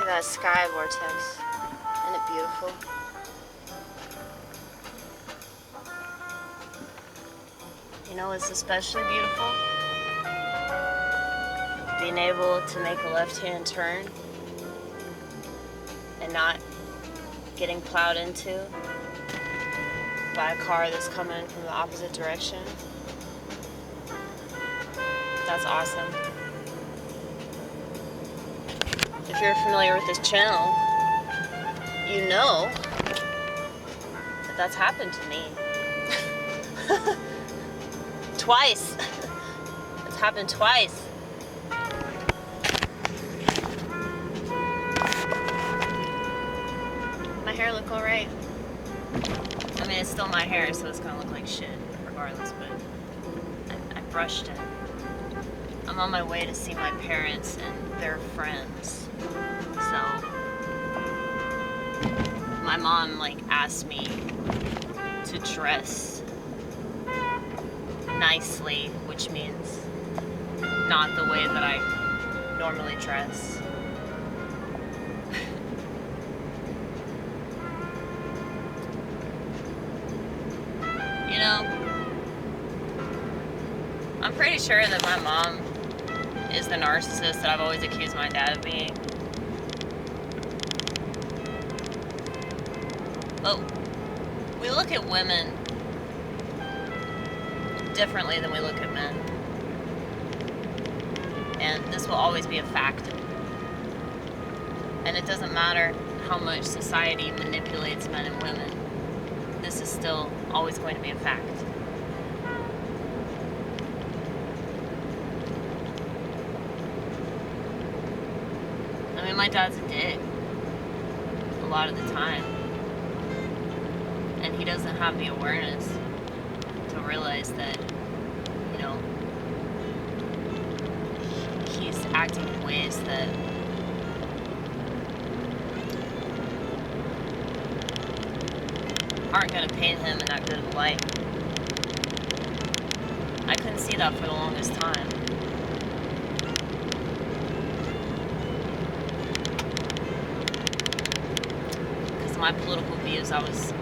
Look at that sky vortex. Isn't it beautiful? You know what's especially beautiful? Being able to make a left-hand turn and not getting plowed into by a car that's coming from the opposite direction. That's awesome. If you're familiar with this channel, you know that that's happened to me. Twice. It's happened twice. My hair look alright? I mean, it's still my hair, so it's gonna look like shit regardless, but I brushed it. I'm on my way to see my parents and their friends. So my mom asked me to dress nicely, which means not the way that I normally dress. You know, I'm pretty sure that my mom is the narcissist that I've always accused my dad of being. But we look at women differently than we look at men. And this will always be a fact. And it doesn't matter how much society manipulates men and women. This is still always going to be a fact. I mean, my dad's a dick a lot of the time. And he doesn't have the awareness to realize that, you know, he's acting in ways that aren't going to paint him in that good of a light. I couldn't see that for the longest time. Because of my political views, I was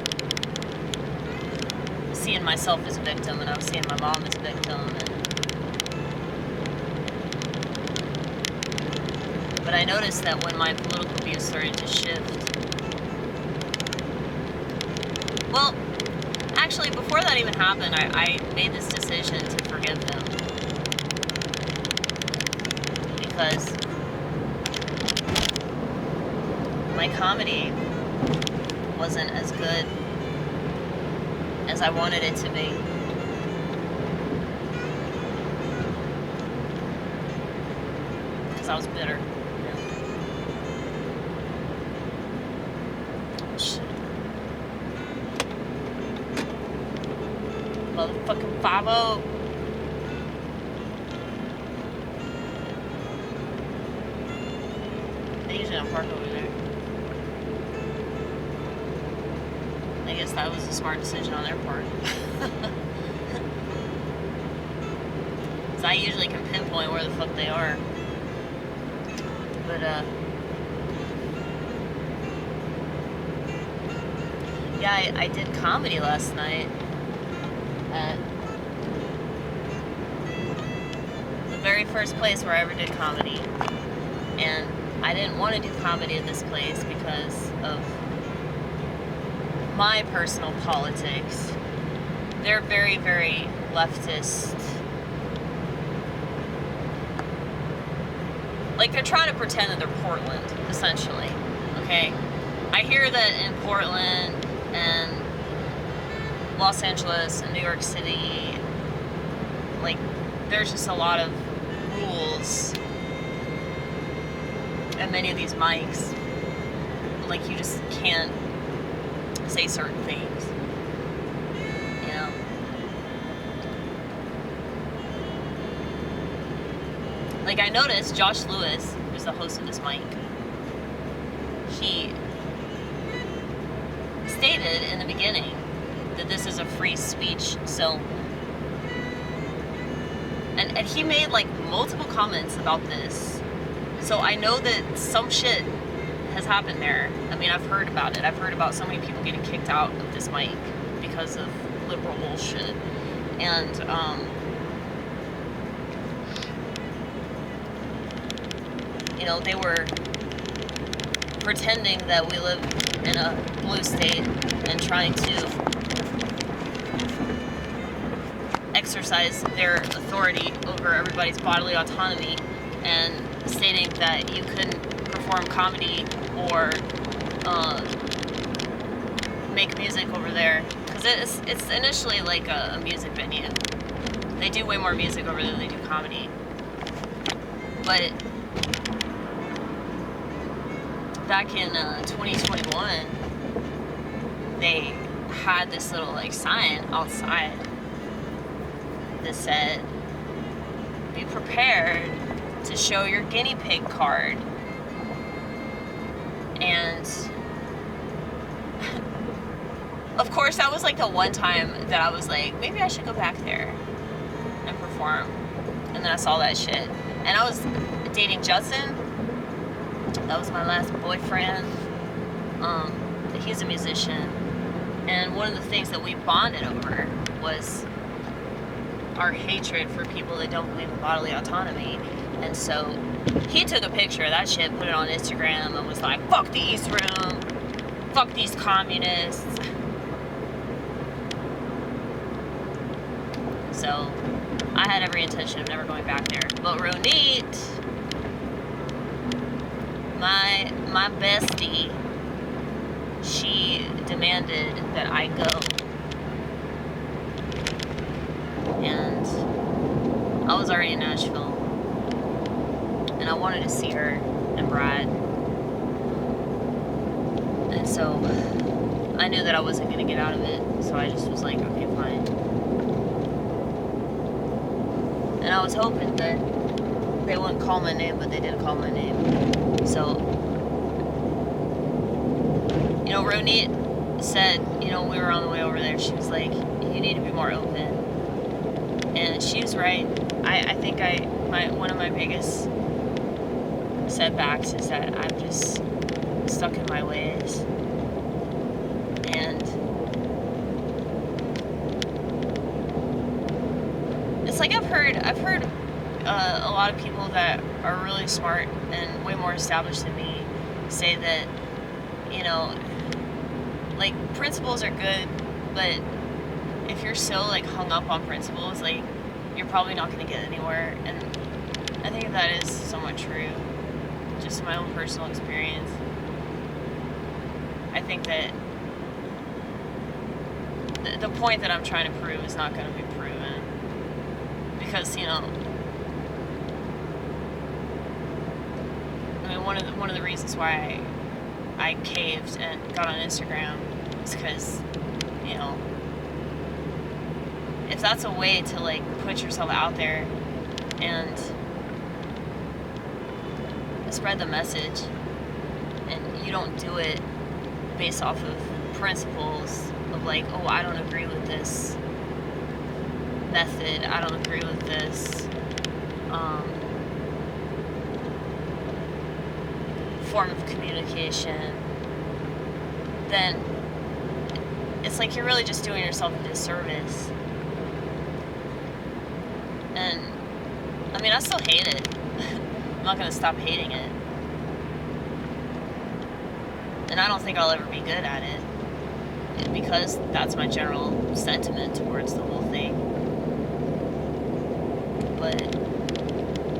seeing myself as a victim, and I was seeing my mom as a victim. But I noticed that when my political views started to shift, well, actually, before that even happened, I made this decision to forgive them. Because my comedy wasn't as good as I wanted it to be. Because I was bitter. Motherfucking 5-0. They usually don't park over there. I guess that was a smart decision on their part. Because I usually can pinpoint where the fuck they are. But, yeah, I did comedy last night at the very first place where I ever did comedy. And I didn't want to do comedy at this place because of my personal politics. They're very, very leftist. They're trying to pretend that they're Portland, essentially. Okay? I hear that in Portland and Los Angeles and New York City, there's just a lot of rules at many of these mics. You just can't say certain things, you know? I noticed Josh Lewis, who's the host of this mic, he stated in the beginning that this is a free speech zone. And he made multiple comments about this. So I know that some shit has happened there. I mean, I've heard about it. I've heard about so many people getting kicked out of this mic because of liberal bullshit. And, you know, they were pretending that we live in a blue state and trying to exercise their authority over everybody's bodily autonomy, and stating that you couldn't perform comedy or make music over there, because it's initially like a music venue. They do way more music over there than they do comedy. But back in 2021, they had this little like sign outside that said, "Be prepared to show your guinea pig card." And of course, that was like the one time that I was like, maybe I should go back there and perform. And then I saw that shit. And I was dating Judson. That was my last boyfriend. He's a musician. And one of the things that we bonded over was our hatred for people that don't believe in bodily autonomy. And so he took a picture of that shit, put it on Instagram, and was like, "Fuck the East Room, fuck these communists." So I had every intention of never going back there. But Ronnit, my bestie, she demanded that I go. And I was already in Nashville, and I wanted to see her and Brad. And so I knew that I wasn't going to get out of it, so I just was like, okay, fine. And I was hoping that they wouldn't call my name, but they did call my name. So, you know, Ronnit said, you know, we were on the way over there, she was like, you need to be more open. And she was right. I think one of my biggest setbacks is that I'm just stuck in my ways. And it's like I've heard a lot of people that are really smart and way more established than me say that, you know, like, principles are good, but if you're so like hung up on principles, like, you're probably not going to get anywhere. And I think that is somewhat true, just my own personal experience. I think that the point that I'm trying to prove is not going to be proven, because, you know, I mean, one of the reasons why I caved and got on Instagram is because, you know, if that's a way to like put yourself out there and spread the message, and you don't do it based off of principles of like, oh, I don't agree with this method, I don't agree with this form of communication, then it's like you're really just doing yourself a disservice. And I mean, I still hate it. I'm not going to stop hating it. And I don't think I'll ever be good at it, because that's my general sentiment towards the whole thing. But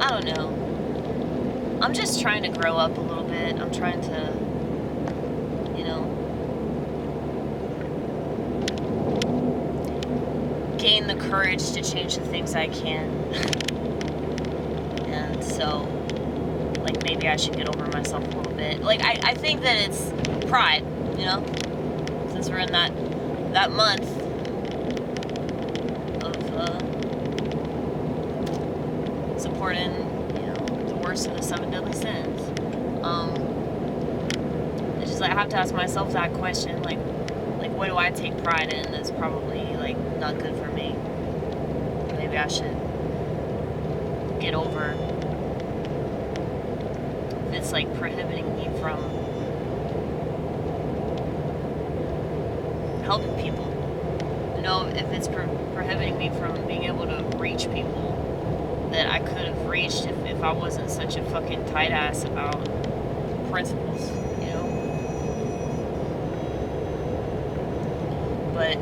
I don't know. I'm just trying to grow up a little bit. I'm trying to, you know, gain the courage to change the things I can. And so, like, maybe I should get over myself a little bit. Like, I think that it's pride, you know, since we're in that month of supporting, you know, the worst of the 7 deadly sins. It's just like I have to ask myself that question, like what do I take pride in that's probably like not good for me? Maybe I should get over if it's like prohibiting me from helping people. You know, if it's prohibiting me from being able to reach people that I could have reached if I wasn't such a fucking tight ass about principles, you know? But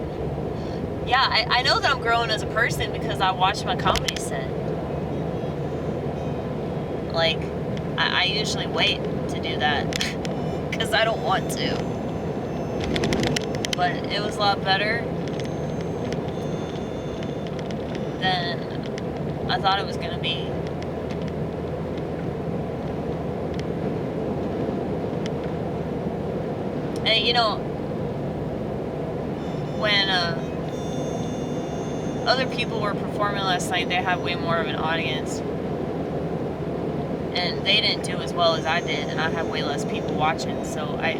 yeah, I know that I'm growing as a person because I watch my comedy set. Like, I usually wait to do that because I don't want to. But it was a lot better than I thought it was going to be. And you know, when other people were performing last night, they had way more of an audience. And they didn't do as well as I did, and I had way less people watching. So I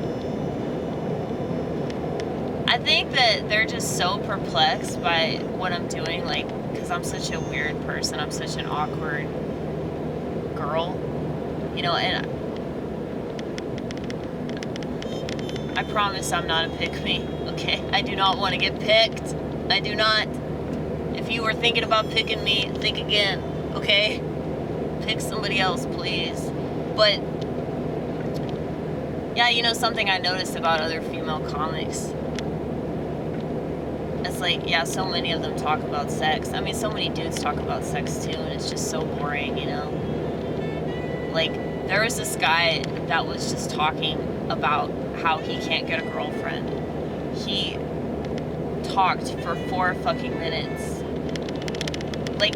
think that they're just so perplexed by what I'm doing, like, because I'm such a weird person. I'm such an awkward girl, you know, and I promise I'm not a pick-me, okay? I do not want to get picked. I do not. If you were thinking about picking me, think again, okay? Pick somebody else, please. But yeah, you know, something I noticed about other female comics, it's like, yeah, so many of them talk about sex. I mean, so many dudes talk about sex too, and it's just so boring, you know? Like, there was this guy that was just talking about how he can't get a girlfriend. He talked for 4 fucking minutes. Like,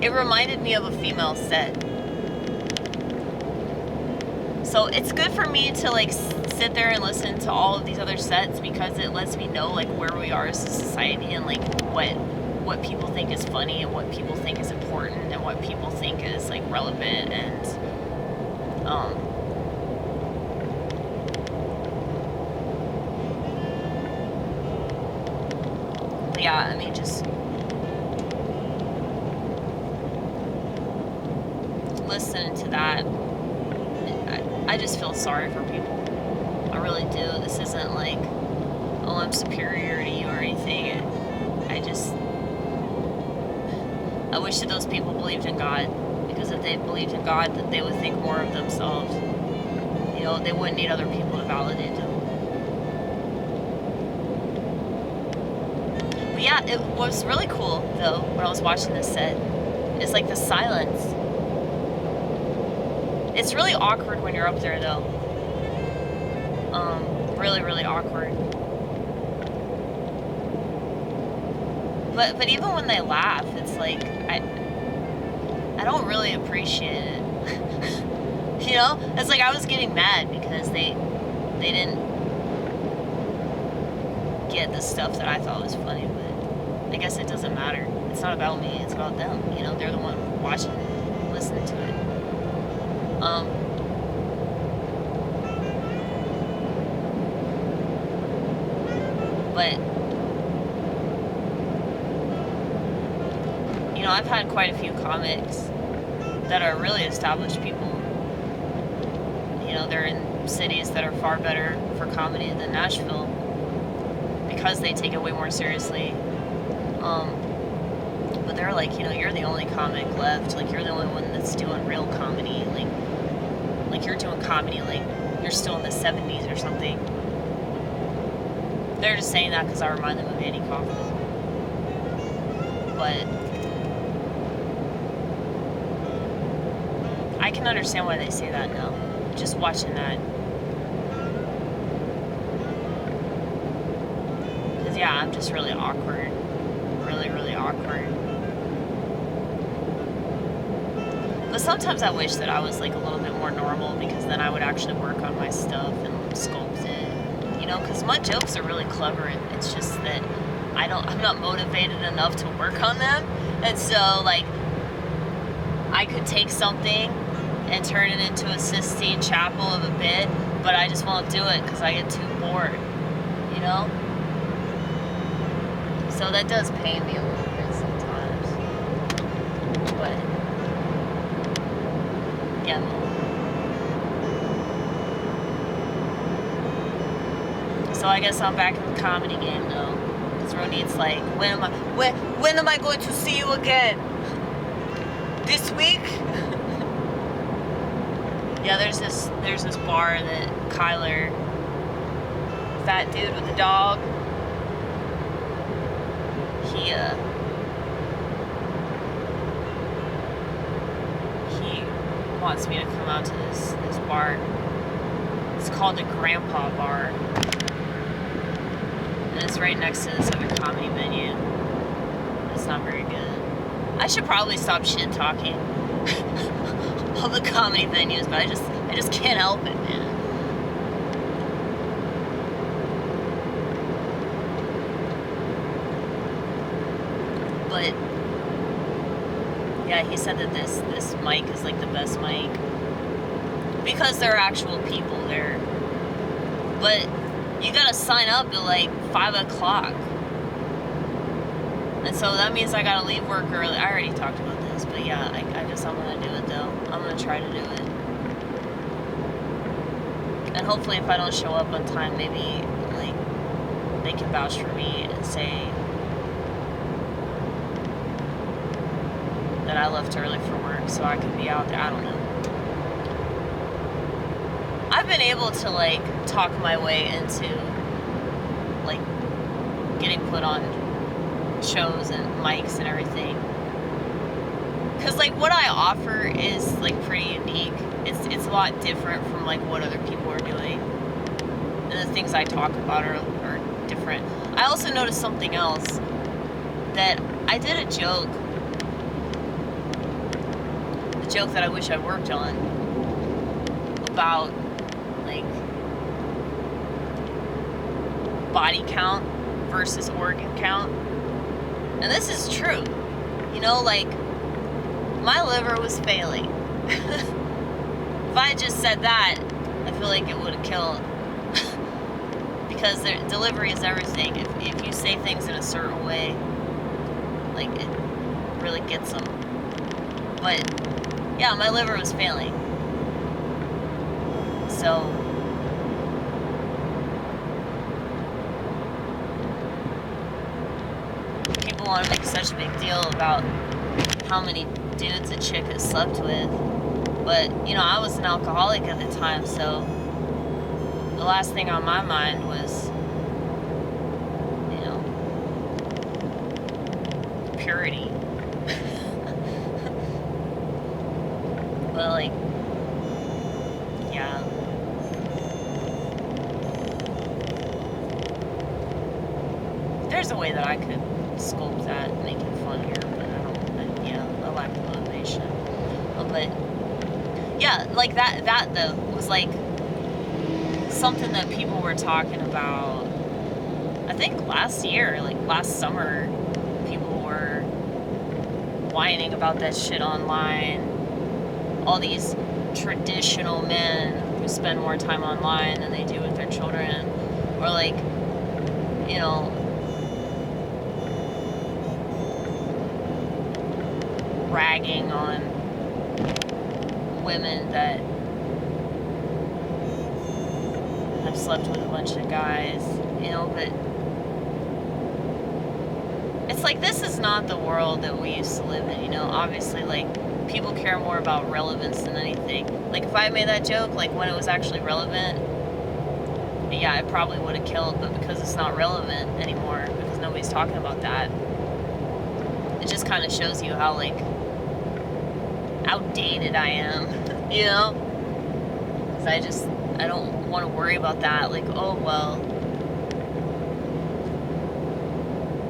it reminded me of a female set. So it's good for me to, like, sit there and listen to all of these other sets because it lets me know, like, where we are as a society and, like, what people think is funny and what people think is important and what people think is, like, relevant. And yeah, I mean, just listening to that, I just feel sorry for people. I really do. This isn't like, oh, I'm superior to you or anything. I wish that those people believed in God, because if they believed in God, that they would think more of themselves. You know, they wouldn't need other people to validate them. But yeah, it was really cool, though, when I was watching this set. It's like the silence. It's really awkward when you're up there, though. Really, really awkward. But even when they laugh, it's like, I don't really appreciate it. You know? It's like I was getting mad because they didn't get the stuff that I thought was funny, but I guess it doesn't matter. It's not about me, it's about them. You know, they're the one watching it, listening to it. But you know, I've had quite a few comics that are really established people. You know, they're in cities that are far better for comedy than Nashville because they take it way more seriously. But they're like, you know, you're the only comic left. Like, you're the only one that's doing real comedy. Like you're doing comedy like you're still in the 70s or something. They're just saying that because I remind them of Andy Kaufman. But I can understand why they say that now. Just watching that. Because, yeah, I'm just really awkward. Really, really awkward. But sometimes I wish that I was, like, a little bit more normal, because then I would actually work on my stuff and sculpt it. You know, because my jokes are really clever. It's just that I'm not motivated enough to work on them. And so, like, I could take something and turn it into a Sistine Chapel of a bit, but I just won't do it because I get too bored, you know? So that does pain me a little bit sometimes. But, yeah. So I guess I'm back in the comedy game though. Because Ronnit's like, when am I going to see you again? This week? Yeah, there's this bar that Kyler, fat dude with the dog, he wants me to come out to this bar. It's called the Grandpa Bar. And it's right next to this other comedy venue. It's not very good. I should probably stop shit talking all the comedy venues, but I just can't help it, man. But yeah, he said that this mic is like the best mic because there are actual people there. But you gotta sign up at like 5 o'clock. And so that means I gotta leave work early. I already talked about this, but yeah, I guess I'm gonna do it though. I'm gonna try to do it. And hopefully if I don't show up on time, maybe like they can vouch for me and say that I left early for work so I can be out there. I don't know. I've been able to like talk my way into like getting put on shows and mics and everything, because like what I offer is like pretty unique. It's a lot different from like what other people are doing, and the things I talk about are different. I also noticed something else, that I did a joke that I wish I worked on, about like body count versus organ count. And this is true. You know, like, my liver was failing. If I had just said that, I feel like it would have killed. Because delivery is everything. If you say things in a certain way, like, it really gets them. But, yeah, my liver was failing. So people want to make such a big deal about how many dudes a chick has slept with. But, you know, I was an alcoholic at the time, so the last thing on my mind was, you know, purity. But, like, yeah. There's a way that I could sculpt that and make it funnier, but I lack the motivation. But yeah, like that though was like something that people were talking about. I think last year, like last summer, people were whining about that shit online. All these traditional men who spend more time online than they do with their children, or like, you know, ragging on women that have slept with a bunch of guys, you know. But it's like, this is not the world that we used to live in, you know. Obviously, like, people care more about relevance than anything. Like, if I made that joke, like, when it was actually relevant, yeah, it probably would have killed. But because it's not relevant anymore, because nobody's talking about that, it just kind of shows you how, like, outdated I am, you know? Because I don't want to worry about that. Like, oh, well,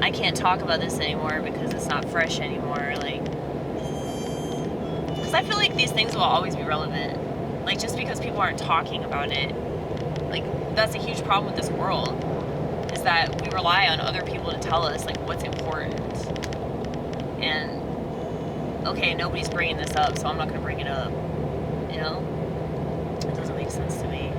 I can't talk about this anymore because it's not fresh anymore. Like, because I feel like these things will always be relevant. Like, just because people aren't talking about it, like, that's a huge problem with this world, is that we rely on other people to tell us, like, what's important. And, okay, nobody's bringing this up, so I'm not going to bring it up, you know? It doesn't make sense to me.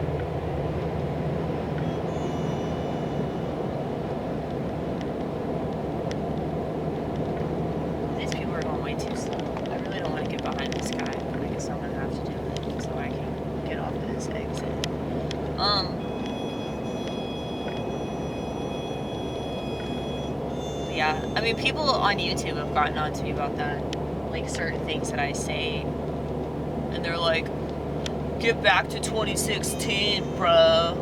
These people are going way too slow. I really don't want to get behind this guy, but I guess I'm going to have to do it so I can get off of this exit. I mean, people on YouTube have gotten on to me about that. Like, certain things that I say. And they're like, get back to 2016, bro.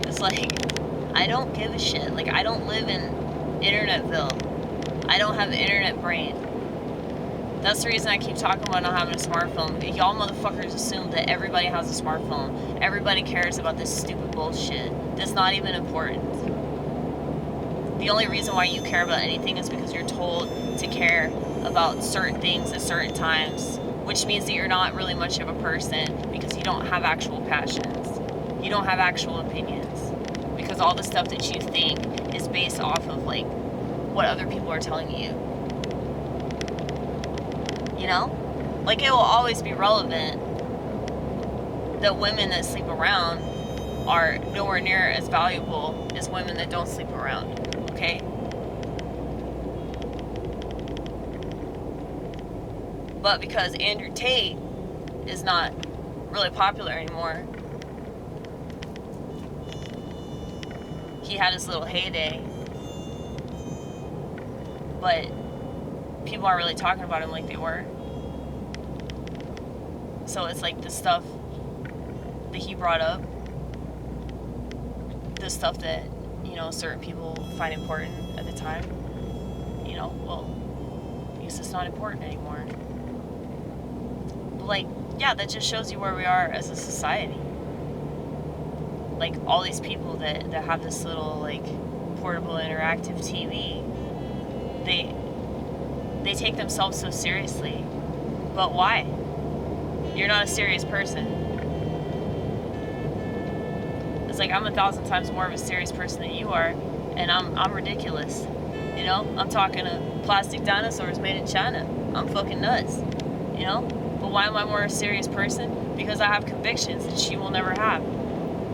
It's like, I don't give a shit. Like, I don't live in Internetville. I don't have an internet brain. That's the reason I keep talking about not having a smartphone. Y'all motherfuckers assume that everybody has a smartphone. Everybody cares about this stupid bullshit that's not even important. The only reason why you care about anything is because you're told to care about certain things at certain times, which means that you're not really much of a person because you don't have actual passions. You don't have actual opinions. Because all the stuff that you think is based off of, like, what other people are telling you. You know? Like, it will always be relevant that women that sleep around are nowhere near as valuable as women that don't sleep around. Okay? But because Andrew Tate is not really popular anymore, he had his little heyday, but people aren't really talking about him like they were. So it's like the stuff that he brought up, the stuff that, you know, certain people find important at the time, you know, well, I guess it's not important anymore. But, like, yeah, that just shows you where we are as a society. Like, all these people that have this little, like, portable interactive TV, they take themselves so seriously. But why? You're not a serious person. It's like, I'm 1,000 times more of a serious person than you are, and I'm ridiculous. You know? I'm talking to plastic dinosaurs made in China. I'm fucking nuts. You know? But why am I more a serious person? Because I have convictions that she will never have.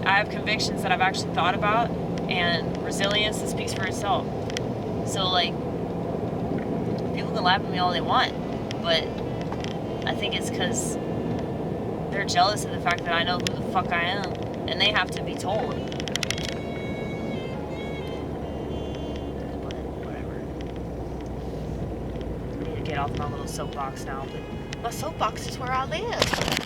I have convictions that I've actually thought about, and resilience that speaks for itself. So, like, people can laugh at me all they want, but I think it's because they're jealous of the fact that I know who the fuck I am, and they have to be told. But whatever. I need to get off my little soapbox now, but my soapbox is where I live.